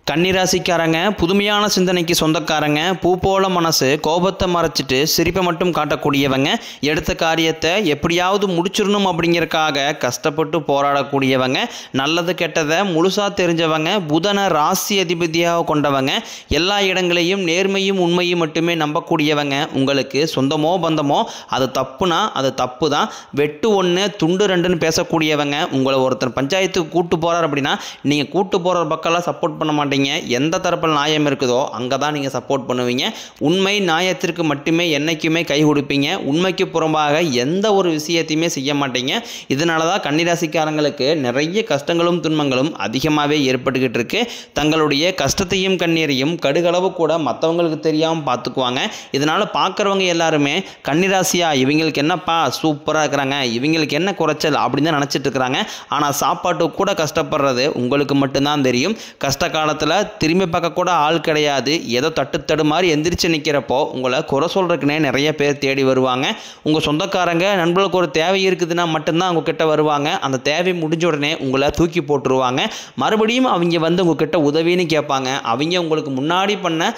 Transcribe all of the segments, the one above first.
கன்னிராசிக்காரங்க புதுமையான சிந்தனைக்கு சொந்தக்காரங்க, பூ போல மனசு, கோபத்தை மறைச்சிட்டு சிரிப்பை மட்டும் காட்டக்கூடியவங்க, எடுத்த காரியத்தை எப்படியாவது முடிச்சிடணும் அப்படிங்கிறதுக்காக கஷ்டப்பட்டு போராடக்கூடியவங்க, நல்லது கெட்டதை முழுசாக தெரிஞ்சவங்க, புதனை ராசி அதிபதியாக கொண்டவங்க, எல்லா இடங்களையும் நேர்மையும் உண்மையும் மட்டுமே நம்பக்கூடியவங்க. உங்களுக்கு சொந்தமோ பந்தமோ அது தப்புனா அது தப்பு தான், வெட்டு ஒன்று துண்டு ரெண்டுன்னு பேசக்கூடியவங்க. உங்களை ஒருத்தர் பஞ்சாயத்துக்கு கூட்டு போகிறார் அப்படின்னா நீங்கள் கூட்டு போகிற பக்கம்லாம் சப்போர்ட் பண்ண மாட்டீங்க. எந்த தரப்பில் நியாயம் இருக்குதோ அங்கே தான் நீங்கள் சப்போர்ட் பண்ணுவீங்க. உண்மை நியாயத்திற்கு மட்டுமே என்றைக்குமே கை கொடுப்பீங்க. உண்மைக்கு புறம்பாக எந்த ஒரு விஷயத்தையுமே செய்ய மாட்டீங்க. இதனால தான் கன்னிராசிக்காரங்களுக்கு நிறைய கஷ்டங்களும் துன்பங்களும் அதிகமாகவே ஏற்பட்டுக்கிட்டு இருக்கு. தங்களுடைய கஷ்டத்தையும் கண்ணீரையும் கடுகளவு கூட மற்றவங்களுக்கு தெரியாமல் பார்த்துக்குவாங்க. இதனால் பார்க்குறவங்க எல்லாருமே கன்னிராசியா இவங்களுக்கு என்னப்பா சூப்பராக இருக்கிறாங்க, இவங்களுக்கு என்ன குறைச்சல் அப்படின்னு தான் நினச்சிட்டு இருக்கிறாங்க. ஆனால் சாப்பாட்டுக்கு கூட கஷ்டப்படுறது உங்களுக்கு மட்டும்தான் தெரியும். கஷ்ட காலத்தில் திரும்பி பார்க்க கூட ஆள் கிடையாது. ஏதோ தட்டு மாதிரி எந்திரிச்சு நிற்கிறப்போ உங்களை குறை சொல்கிறதுக்குனே நிறைய பேர் தேடி வருவாங்க. உங்கள் சொந்தக்காரங்க நண்பர்களுக்கு ஒரு தேவை இருக்குதுன்னா மட்டும்தான் உங்ககிட்ட வருவாங்க. அந்த தேவை முடிஞ்ச உடனே உங்களை தூக்கி போட்டுருவாங்க. மறுபடியும் அவங்க வந்து உங்ககிட்ட உதவின்னு கேட்பாங்க. அவங்க உங்களுக்கு முன்னாடி பண்ண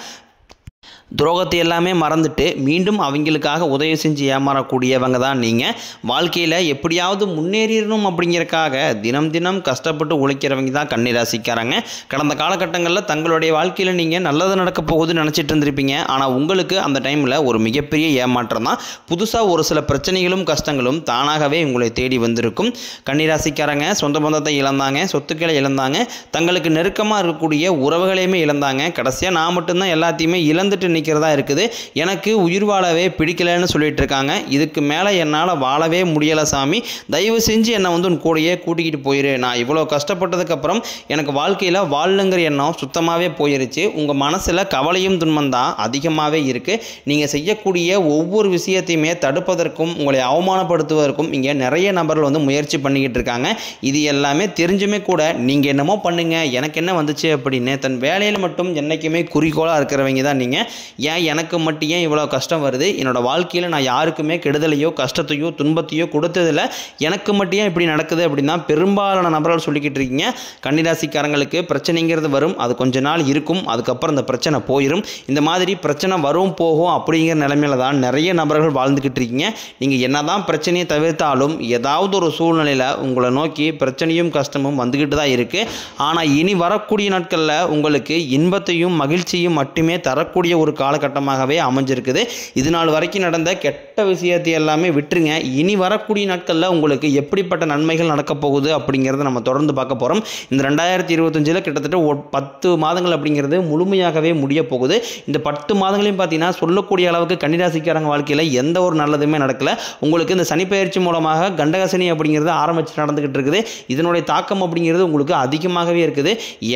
துரோகத்தை எல்லாமே மறந்துட்டு மீண்டும் அவங்களுக்காக உதவி செஞ்சு ஏமாறக்கூடியவங்க தான் நீங்கள். வாழ்க்கையில் எப்படியாவது முன்னேறிடணும் அப்படிங்கிறக்காக தினம் தினம் கஷ்டப்பட்டு உழைக்கிறவங்க தான் கன்னிராசிக்காரங்க. கடந்த காலகட்டங்களில் தங்களுடைய வாழ்க்கையில் நீங்கள் நல்லது நடக்க போகுதுன்னு நினச்சிட்டு இருந்திருப்பீங்க. ஆனால் உங்களுக்கு அந்த டைமில் ஒரு மிகப்பெரிய ஏமாற்றம் தான். புதுசாக ஒரு சில பிரச்சனைகளும் கஷ்டங்களும் தானாகவே உங்களை தேடி வந்திருக்கும். கன்னிராசிக்காரங்க சொந்த பந்தத்தை இழந்தாங்க, சொத்துக்களை இழந்தாங்க, தங்களுக்கு நெருக்கமாக இருக்கக்கூடிய உறவுகளையுமே இழந்தாங்க. கடைசியாக நான் மட்டும்தான் எல்லாத்தையுமே இழந்துட்டு நிற்கிறதா இருக்குது, எனக்கு உயிர் வாழவே பிடிக்கலன்னு சொல்லிட்டு இருக்காங்க. இதுக்கு மேலே என்னால் வாழவே முடியலை சாமி, தயவு செஞ்சு என்னை வந்து உன் கூடையே கூட்டிக்கிட்டு போயிரு. நான் இவ்வளோ கஷ்டப்பட்டதுக்கப்புறம் எனக்கு வாழ்க்கையில் வாழணுங்கிற எண்ணம் சுத்தமாகவே போயிருச்சு. உங்கள் மனசில் கவலையும் துன்பம் தான் அதிகமாகவே இருக்குது. நீங்கள் செய்யக்கூடிய ஒவ்வொரு விஷயத்தையுமே தடுப்பதற்கும் உங்களை அவமானப்படுத்துவதற்கும் இங்கே நிறைய நபர்கள் வந்து முயற்சி பண்ணிக்கிட்டு இருக்காங்க. இது எல்லாமே தெரிஞ்சுமே கூட நீங்கள் என்னமோ பண்ணுங்க எனக்கு என்ன வந்துச்சு அப்படின்னு தன் வேலையில் மட்டும் என்றைக்குமே குறிக்கோளாக இருக்கிறவங்க தான் நீங்கள். ஏன் எனக்கு மட்டும் ஏன் இவ்வளோ கஷ்டம் வருது, என்னோட வாழ்க்கையில் நான் யாருக்குமே கெடுதலையோ கஷ்டத்தையோ துன்பத்தையோ கொடுத்ததில்லை, எனக்கு மட்டும் ஏன் இப்படி நடக்குது அப்படின்னா பெரும்பாலான நபர்கள் சொல்லிக்கிட்டு இருக்கீங்க. கன்னிராசிக்காரங்களுக்கு பிரச்சனைங்கிறது வரும், அது கொஞ்ச நாள் இருக்கும், அதுக்கப்புறம் இந்த பிரச்சனை போயிடும். இந்த மாதிரி பிரச்சனை வரும் போகும் அப்படிங்கிற நிலைமையில தான் நிறைய நபர்கள் வாழ்ந்துக்கிட்டு இருக்கீங்க. நீங்கள் என்னதான் பிரச்சனையை தவிர்த்தாலும் ஏதாவது ஒரு சூழ்நிலையில் உங்களை நோக்கி பிரச்சனையும் கஷ்டமும் வந்துக்கிட்டு தான் இருக்குது. ஆனால் இனி வரக்கூடிய நாட்களில் உங்களுக்கு இன்பத்தையும் மகிழ்ச்சியும் மட்டுமே தரக்கூடிய ஒரு காலகட்டமாகவே அமைஞ்சிருக்குது. இது நாள் வரைக்கும் நடந்த கெட்ட விஷயத்தை எல்லாமே விட்டுருங்க. இனி வரக்கூடிய நாட்களில் உங்களுக்கு எப்படிப்பட்ட நன்மைகள் நடக்க போகுது அப்படிங்கிறத நம்ம தொடர்ந்து பார்க்க போகிறோம். இந்த 2025 கிட்டத்தட்ட 10 மாதங்கள் அப்படிங்கிறது முழுமையாகவே முடிய போகுது. இந்த 10 மாதங்களையும் பார்த்தீங்கன்னா சொல்லக்கூடிய அளவுக்கு கன்னிராசிக்காரங்க வாழ்க்கையில் எந்த ஒரு நல்லதுமே நடக்கல. உங்களுக்கு இந்த சனிப்பெயர்ச்சி மூலமாக கண்டகசனி அப்படிங்கிறது ஆரம்பிச்சு நடந்துகிட்டு இருக்குது. இதனுடைய தாக்கம் அப்படிங்கிறது உங்களுக்கு அதிகமாகவே இருக்குது.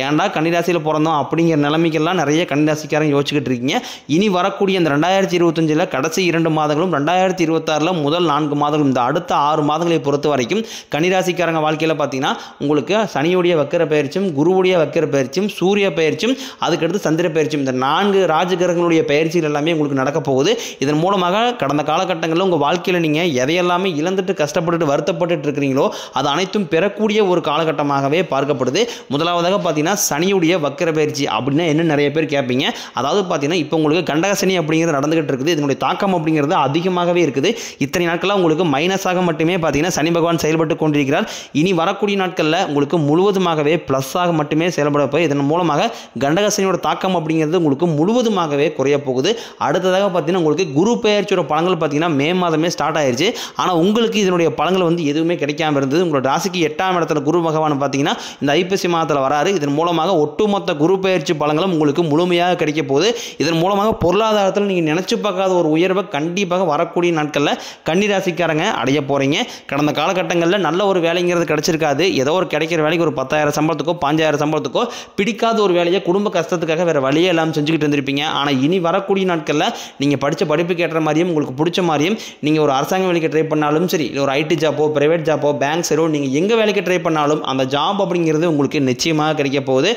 ஏன்டா கன்னிராசியில் பிறந்தோம் அப்படிங்கிற நிலைமைக்கெல்லாம் நிறைய கன்னிராசிக்காரங்க யோசிச்சுக்கிட்டு இருக்கீங்க. இனி வரக்கூடிய இந்த 2025 கடைசி 2 மாதங்களும் 2026 முதல் 4 மாதங்களும் இந்த அடுத்த 6 மாதங்களை பொறுத்த வரைக்கும் கன்னிராசிக்காரங்க வாழ்க்கையில் பார்த்தீங்கன்னா உங்களுக்கு சனியுடைய வக்கர பயிற்சியும் குருவுடைய வக்கர பயிற்சியும் சூரிய பயிற்சியும் அதுக்கடுத்து சந்திர பயிற்சியும் இந்த 4 ராஜகிரகங்களுடைய பயிற்சிகள் எல்லாமே உங்களுக்கு நடக்க போகுது. இதன் மூலமாக கடந்த காலகட்டங்களில் உங்கள் வாழ்க்கையில் நீங்கள் எதையெல்லாமே இழந்துட்டு கஷ்டப்பட்டு வருத்தப்பட்டு இருக்கிறீங்களோ அது அனைத்தும் பெறக்கூடிய ஒரு காலகட்டமாகவே பார்க்கப்படுது. முதலாவதாக பார்த்தீங்கன்னா சனியுடைய வக்கர பயிற்சி அப்படின்னா என்ன நிறைய பேர் கேட்பீங்க. அதாவது பார்த்தீங்கன்னா இப்போ உங்களுக்கு கண்டகசனி அப்படிங்கிறது நடந்துகிட்டு இருக்குது. இதனுடைய தாக்கம் அப்படிங்கிறது அதிகமாகவே இருக்குது. இத்தனை நாட்களாக உங்களுக்கு மைனஸாக மட்டுமே பார்த்தீங்கன்னா சனி பகவான் செயல்பட்டு கொண்டிருக்கிறார். இனி வரக்கூடிய நாட்களில் உங்களுக்கு முழுவதுமாகவே ப்ளஸ்ஸாக மட்டுமே செயல்பட போய் இதன் மூலமாக கண்டகசனியோட தாக்கம் அப்படிங்கிறது உங்களுக்கு முழுவதுமாகவே குறைய போகுது. அடுத்ததாக பார்த்தீங்கன்னா உங்களுக்கு குரு பெயர்ச்சியோட பலன்கள் பார்த்தீங்கன்னா மே மாதமே ஸ்டார்ட் ஆயிருச்சு. ஆனால் உங்களுக்கு இதனுடைய பலன்கள் வந்து எதுவுமே கிடைக்காம இருந்தது. உங்களோட ராசிக்கு 8ஆம் இடத்துல குரு பகவான் பார்த்தீங்கன்னா இந்த ஐப்பசி மாதத்தில் வராரு. இதன் மூலமாக ஒட்டுமொத்த குரு பெயர்ச்சி பலன்களும் உங்களுக்கு முழுமையாக கிடைக்க போகுது. இதன் மூலமாக பொருளாதாரத்தில் நீங்கள் நினச்சி பார்க்காத ஒரு உயர்வை கண்டிப்பாக வரக்கூடிய நாட்களில் கன்னிராசிக்காரங்க அடைய போகிறீங்க. கடந்த காலகட்டங்களில் நல்ல ஒரு வேலைங்கிறது கிடைச்சிருக்காது. ஏதோ ஒரு கிடைக்கிற வேலைக்கு ஒரு 10,000 சம்பளத்துக்கோ 5,000 சம்பளத்துக்கோ பிடிக்காத ஒரு வேலையை குடும்ப கஷ்டத்துக்காக வேறு வழியே எல்லாம் செஞ்சுக்கிட்டு இருந்திருப்பீங்க. ஆனால் இனி வரக்கூடிய நாட்களில் நீங்கள் படித்த படிப்புக்கு ஏற்ற மாதிரியும் உங்களுக்கு பிடிச்ச மாதிரியும் நீங்கள் ஒரு அரசாங்க வேலைக்கு ட்ரை பண்ணாலும் சரி, இல்லை ஒரு ஐடி ஜாப்போ பிரைவேட் ஜாப்போ பேங்க் சரோ நீங்கள் எங்கே வேலைக்கு ட்ரை பண்ணாலும் அந்த ஜாப் அப்படிங்கிறது உங்களுக்கு நிச்சயமாக கிடைக்க போகுது.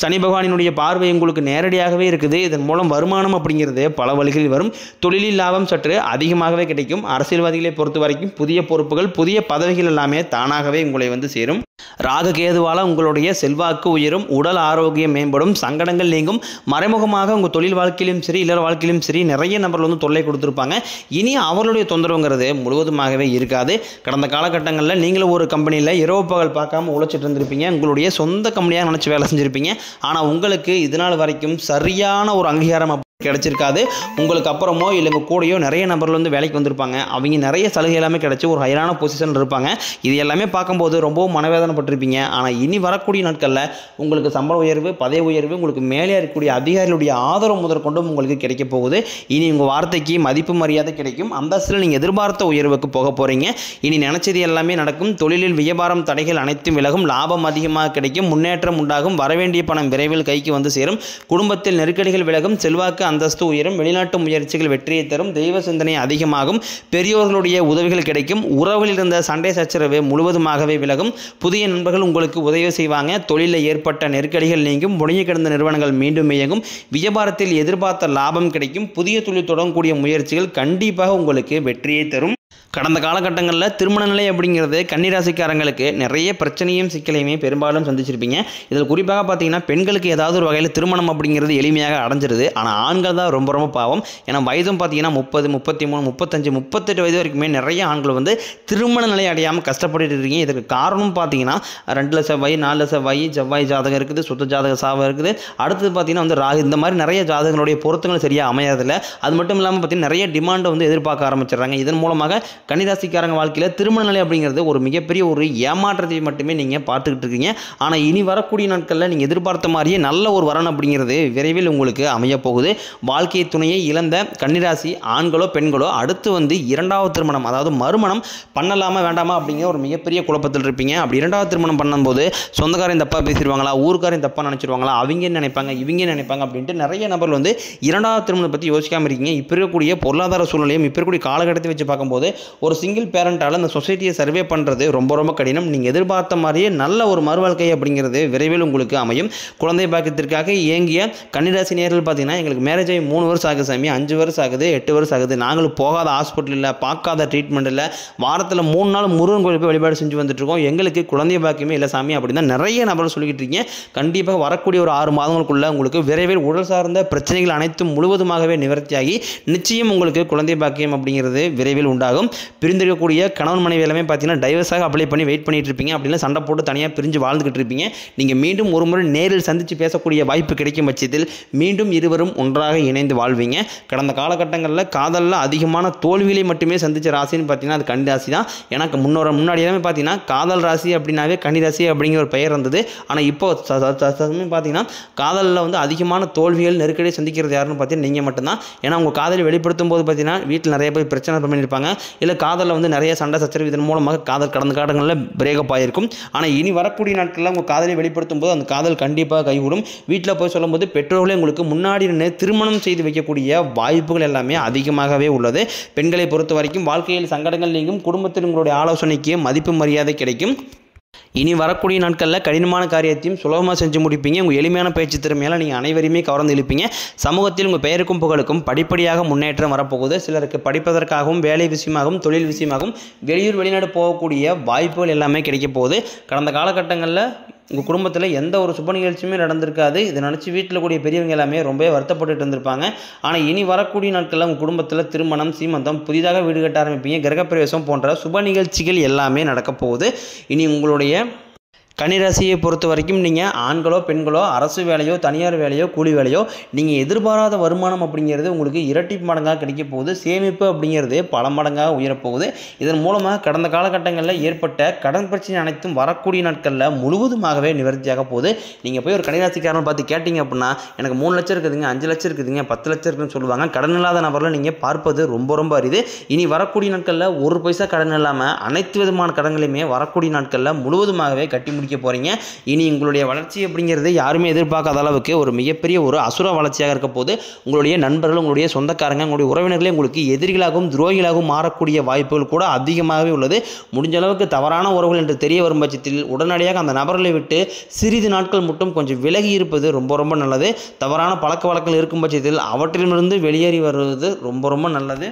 சனி பகவானினுடைய பார்வை உங்களுக்கு நேரடியாகவே இருக்குது. இதன் மூலம் வருமானம் அப்படிங்கிறது பல வழிகளில் வரும். தொழிலில் லாபம் சற்று அதிகமாகவே கிடைக்கும். அரசியல்வாதிகளை பொறுத்த வரைக்கும் புதிய பொறுப்புகள் புதிய பதவிகள் எல்லாமே தானாகவே உங்களை வந்து சேரும். ராகு கேதுவால் உங்களுடைய செல்வாக்கு உயரும், உடல் ஆரோக்கியம் மேம்படும், சங்கடங்கள் நீங்கும். மறைமுகமாக உங்கள் தொழில் வாழ்க்கையிலும் சரி இல்லற வாழ்க்கையிலும் சரி நிறைய நபர்கள் வந்து தொல்லை கொடுத்துருப்பாங்க. இனி அவர்களுடைய தொந்தரவுங்கிறது முழுவதுமாகவே இருக்காது. கடந்த காலகட்டங்களில் நீங்களும் ஒரு கம்பெனியில் இரவு பகல் பார்க்காம உழைச்சிட்டு இருந்திருப்பீங்க. உங்களுடைய சொந்த கம்பெனியாக நினச்சி வேலை செஞ்சுருப்பீங்க. ஆனால் உங்களுக்கு இதனால் வரைக்கும் சரியான ஒரு அங்கீகாரம் கிடைச்சிருக்காது. உங்களுக்கு அப்புறமோ இல்லை கூடயோ நிறைய நபர்கள் வந்து வேலைக்கு வந்திருப்பாங்க. அவங்க நிறைய சலுகை எல்லாமே கிடைச்சி ஒரு ஹைரான பொசிஷன் இருப்பாங்க. இது எல்லாமே பார்க்கும்போது ரொம்பவும் மனவேதனைப்பட்டிருப்பீங்க. ஆனால் இனி வரக்கூடிய நாட்களில் உங்களுக்கு சம்பள உயர்வு, பதவி உயர்வு, உங்களுக்கு மேலே இருக்கக்கூடிய அதிகாரிகளுடைய ஆதரவு முதற்கொண்டும் உங்களுக்கு கிடைக்க போகுது. இனி உங்கள் வார்த்தைக்கு மதிப்பு மரியாதை கிடைக்கும். அந்தஸ்தில் நீங்கள் எதிர்பார்த்த உயர்வுக்கு போக போகிறீங்க. இனி நினைச்சது எல்லாமே நடக்கும். தொழிலில் வியாபாரம் தடைகள் அனைத்தும் விலகும், லாபம் அதிகமாக கிடைக்கும், முன்னேற்றம் உண்டாகும், வரவேண்டிய பணம் விரைவில் கைக்கு வந்து சேரும், குடும்பத்தில் நெருக்கடிகள் விலகும், செல்வாக்கு அந்தஸ்து உயரும், வெளிநாட்டு முயற்சிகள் வெற்றியை தரும், தெய்வ சிந்தனை அதிகமாகும், பெரியோர்களுடைய உதவிகள் கிடைக்கும், உறவில் இருந்த சண்டை சச்சரவு முழுவதுமாகவே விலகும், புதிய நண்பர்கள் உங்களுக்கு உதவி செய்வாங்க, தொழிலில் ஏற்பட்ட நெருக்கடிகள் நீங்கும், முடங்கி கிடந்த நிறுவனங்கள் மீண்டும் இயங்கும், வியாபாரத்தில் எதிர்பார்த்த லாபம் கிடைக்கும், புதிய தொழில் தொடங்கக்கூடிய முயற்சிகள் கண்டிப்பாக உங்களுக்கு வெற்றியை தரும். கடந்த காலகட்டங்களில் திருமண நிலை அப்படிங்கிறது கன்னிராசிக்காரங்களுக்கு நிறைய பிரச்சனையும் சிக்கலையுமே பெரும்பாலும் சந்திச்சிருப்பீங்க. இதில் குறிப்பாக பார்த்தீங்கன்னா பெண்களுக்கு ஏதாவது ஒரு வகையில் திருமணம் அப்படிங்கிறது எளிமையாக அடைஞ்சிருது. ஆனால் ஆண்கள் தான் ரொம்ப ரொம்ப பாவம். ஏன்னா வயதும் பார்த்தீங்கன்னா 30, 33, 35, 38 வயது வரைக்குமே நிறைய ஆண்கள் வந்து திருமண நிலை அடையாமல் கஷ்டப்பட்டு இருக்கீங்க. இதுக்கு காரணம் பார்த்தீங்கன்னா 2 செவ்வாய், 4 செவ்வாய், செவ்வாய் ஜாதகம் இருக்குது, சுத்த ஜாதக சாவம் இருக்குது. அடுத்தது பார்த்தீங்கன்னா வந்து ராகு, இந்த மாதிரி நிறைய ஜாதகங்களுடைய பொருத்தங்கள் சரியாக அமையாதில்லை. அது மட்டும் இல்லாமல் பார்த்தீங்கன்னா நிறைய டிமாண்டை வந்து எதிர்பார்க்க ஆரம்பிச்சிடுறாங்க. இதன் மூலமாக கன்னிராசிக்காரங்க வாழ்க்கையில் திருமண நிலை அப்படிங்கிறது ஒரு மிகப்பெரிய ஒரு ஏமாற்றத்தை மட்டுமே நீங்கள் பார்த்துக்கிட்டு இருக்கீங்க. ஆனால் இனி வரக்கூடிய நாட்களில் நீங்கள் எதிர்பார்த்த மாதிரியே நல்ல ஒரு வரன் அப்படிங்கிறது விரைவில் உங்களுக்கு அமைய போகுது. வாழ்க்கை துணையை இழந்த கன்னிராசி ஆண்களோ பெண்களோ அடுத்து வந்து இரண்டாவது திருமணம், அதாவது மறுமணம் பண்ணலாமா வேண்டாமா அப்படிங்கிற ஒரு மிகப்பெரிய குழப்பத்தில் இருப்பீங்க. அப்படி இரண்டாவது திருமணம் பண்ணும்போது சொந்தக்காரையும் தப்பாக பேசிடுவாங்களா, ஊருக்காரையும் தப்பாக நினச்சிடுவாங்களா, அவங்க என்ன நினைப்பாங்க, இவங்க நினைப்பாங்க அப்படின்ட்டு நிறைய நபர்கள் வந்து இரண்டாவது திருமணத்தை பற்றி யோசிக்காமல் இருக்கீங்க. இப்போ இருக்கக்கூடிய பொருளாதார சூழ்நிலையும் இப்போ இருக்கக்கூடிய காலகட்டத்தை வச்சு பார்க்கும்போது ஒரு சிங்கிள் பேரண்டால் அந்த சொசைட்டியை சர்வே பண்ணுறது ரொம்ப ரொம்ப கடினம். நீங்கள் எதிர்பார்த்த மாதிரியே நல்ல ஒரு மறுவாழ்க்கை அப்படிங்கிறது விரைவில் உங்களுக்கு அமையும். குழந்தை பாக்கியத்திற்காக இயங்கிய கன்னிராசி நேயர்கள் பார்த்தீங்கன்னா எங்களுக்கு மேரேஜ் ஆகி 3 வருஷம் ஆகுது சாமி, 5 வருஷம் ஆகுது, 8 வருஷம் ஆகுது, நாங்களும் போகாத ஹாஸ்பிட்டல் இல்லை, பார்க்காத ட்ரீட்மெண்ட் இல்லை, வாரத்தில் 3 நாள் முருகன் கோயில் போய் வழிபாடு செஞ்சு வந்துட்டுருக்கோம், எங்களுக்கு குழந்தை பாக்கியமே இல்லை சாமி அப்படின்னு நிறைய நபர்கள் சொல்லிக்கிட்டு இருக்கீங்க. கண்டிப்பாக வரக்கூடிய ஒரு 6 மாதங்களுக்குள்ள உங்களுக்கு விரைவில் உடல் சார்ந்த பிரச்சனைகள் அனைத்தும் முழுவதுமாகவே நிவர்த்தியாகி நிச்சயம் உங்களுக்கு குழந்தை பாக்கியம் அப்படிங்கிறது விரைவில் உண்டாகும். பிரிந்திருக்கக்கூடிய கணவன் மனைவி எல்லாமே பார்த்தீங்கன்னா டைவர்ஸாக அப்ளை பண்ணி வெயிட் பண்ணிட்டு இருப்பீங்க. அப்படின்னா சண்டை போட்டு தனியாக பிரிஞ்சு வாழ்ந்துகிட்டு இருப்பீங்க. நீங்கள் மீண்டும் ஒரு முறை நேரில் சந்தித்து பேசக்கூடிய வாய்ப்பு கிடைக்கும் பட்சத்தில் மீண்டும் இருவரும் ஒன்றாக இணைந்து வாழ்வீங்க. கடந்த காலகட்டங்களில் காதலில் அதிகமான தோல்விகளை மட்டுமே சந்தித்த ராசின்னு பார்த்தீங்கன்னா அது கன்னிராசி தான். எனக்கு முன்னாடி எல்லாமே பார்த்தீங்கன்னா காதல் ராசி அப்படின்னாவே கன்னிராசி அப்படிங்கிற ஒரு பெயர் இருந்தது. ஆனால் இப்போ பார்த்தீங்கன்னா காதலில் வந்து அதிகமான தோல்விகள் நெருக்கடி சந்திக்கிறது யாருன்னு பார்த்தீங்கன்னா நீங்கள் மட்டும்தான். ஏன்னா உங்கள் காதலை வெளிப்படுத்தும் போது பார்த்தீங்கன்னா வீட்டில் நிறைய பேர் பிரச்சனை பண்ணியிருப்பாங்க, இல்லை காதலில் வந்து நிறைய சண்டை சச்சரவு, இதன் மூலமாக காதல் கடந்த காலங்களில் பிரேக்கப் ஆகிருக்கும். ஆனால் இனி வரக்கூடிய நாட்களில் உங்கள் காதலை வெளிப்படுத்தும் போது அந்த காதல் கண்டிப்பாக கைவிடும். வீட்டில் போய் சொல்லும்போது பெற்றோர்களே உங்களுக்கு முன்னாடி நின்று திருமணம் செய்து வைக்கக்கூடிய வாய்ப்புகள் எல்லாமே அதிகமாகவே உள்ளது. பெண்களை பொறுத்த வரைக்கும் வாழ்க்கையில் சங்கடங்கள் நீங்கும், குடும்பத்தில் உங்களுடைய ஆலோசனைக்கு மதிப்பு மரியாதை கிடைக்கும். இனி வரக்கூடிய நாட்களில் கடினமான காரியத்தையும் சுலபமாக செஞ்சு முடிப்பீங்க. உங்கள் எளிமையான பேச்சு திறமையால் நீங்கள் அனைவரையுமே கவர்ந்து இழுப்பீங்க. சமூகத்தில் உங்கள் பெயருக்கும் புகழுக்கும் படிப்படியாக முன்னேற்றம் வரப்போகுது. சிலருக்கு படிப்பதற்காகவும் வேலை விஷயமாகவும் தொழில் விஷயமாகவும் வெளியூர் வெளிநாடு போகக்கூடிய வாய்ப்புகள் எல்லாமே கிடைக்க போகுது. கடந்த காலகட்டங்களில் உங்கள் குடும்பத்தில் எந்த ஒரு சுப நிகழ்ச்சியுமே நடந்திருக்காது. இதை நினச்சி வீட்டில் கூடிய பெரியவங்க எல்லாமே ரொம்ப வருத்தப்பட்டு இருந்திருப்பாங்க. ஆனால் இனி வரக்கூடிய நாட்களில் உங்கள் குடும்பத்தில் திருமணம், சீமந்தம், புதிதாக வீடு கட்ட ஆரம்பிப்பீங்க, கிரகப்பிரவேசம் போன்ற சுப நிகழ்ச்சிகள் எல்லாமே நடக்க போகுது. இனி உங்களுடைய கன்னிராசியை பொறுத்த வரைக்கும் நீங்கள் ஆண்களோ பெண்களோ அரசு வேலையோ தனியார் வேலையோ கூலி வேலையோ நீங்கள் எதிர்பாராத வருமானம் அப்படிங்கிறது உங்களுக்கு இரட்டி மடங்காக கிடைக்க போகுது. சேமிப்பு அப்படிங்கிறது பல மடங்காக உயரப்போகுது. இதன் மூலமாக கடந்த காலகட்டங்களில் ஏற்பட்ட கடன் பிரச்சனை அனைத்தும் வரக்கூடிய நாட்களில் முழுவதுமாகவே நிவர்த்தியாக போகுது. நீங்கள் போய் ஒரு கன்னிராசிக்காரன் பார்த்து கேட்டிங்க அப்படின்னா எனக்கு 3 லட்சம் இருக்குதுங்க, 5 லட்சம் இருக்குதுங்க, 10 லட்சம் இருக்குதுன்னு சொல்லுவாங்க. கடன் இல்லாத நபரில் நீங்கள் பார்ப்பது ரொம்ப ரொம்ப அரிது. இனி வரக்கூடிய நாட்களில் 1 பைசா கடன் இல்லாமல் அனைத்து விதமான கடன்களையுமே வரக்கூடிய நாட்களில் முழுவதுமாகவே கட்டி முடிக்க போகிறீங்க. இனி உங்களுடைய வளர்ச்சி அப்படிங்கிறது யாருமே எதிர்பார்க்காத அளவுக்கு ஒரு மிகப்பெரிய ஒரு அசுர வளர்ச்சியாக இருக்க போது. உங்களுடைய நண்பர்கள், உங்களுடைய சொந்தக்காரங்க, உங்களுடைய உறவினர்களே உங்களுக்கு எதிரிகளாகவும் துரோகிகளாகவும் மாறக்கூடிய வாய்ப்புகள் கூட அதிகமாகவே உள்ளது. முடிஞ்ச அளவுக்கு தவறான உறவுகள் என்று தெரிய வரும் பட்சத்தில் உடனடியாக அந்த நபர்களை விட்டு சிறிது நாட்கள் மட்டும் கொஞ்சம் விலகி இருப்பது ரொம்ப ரொம்ப நல்லது. தவறான பழக்க வழக்கங்கள் இருக்கும் பட்சத்தில் அவற்றிலிருந்து வெளியேறி வருவது ரொம்ப ரொம்ப நல்லது.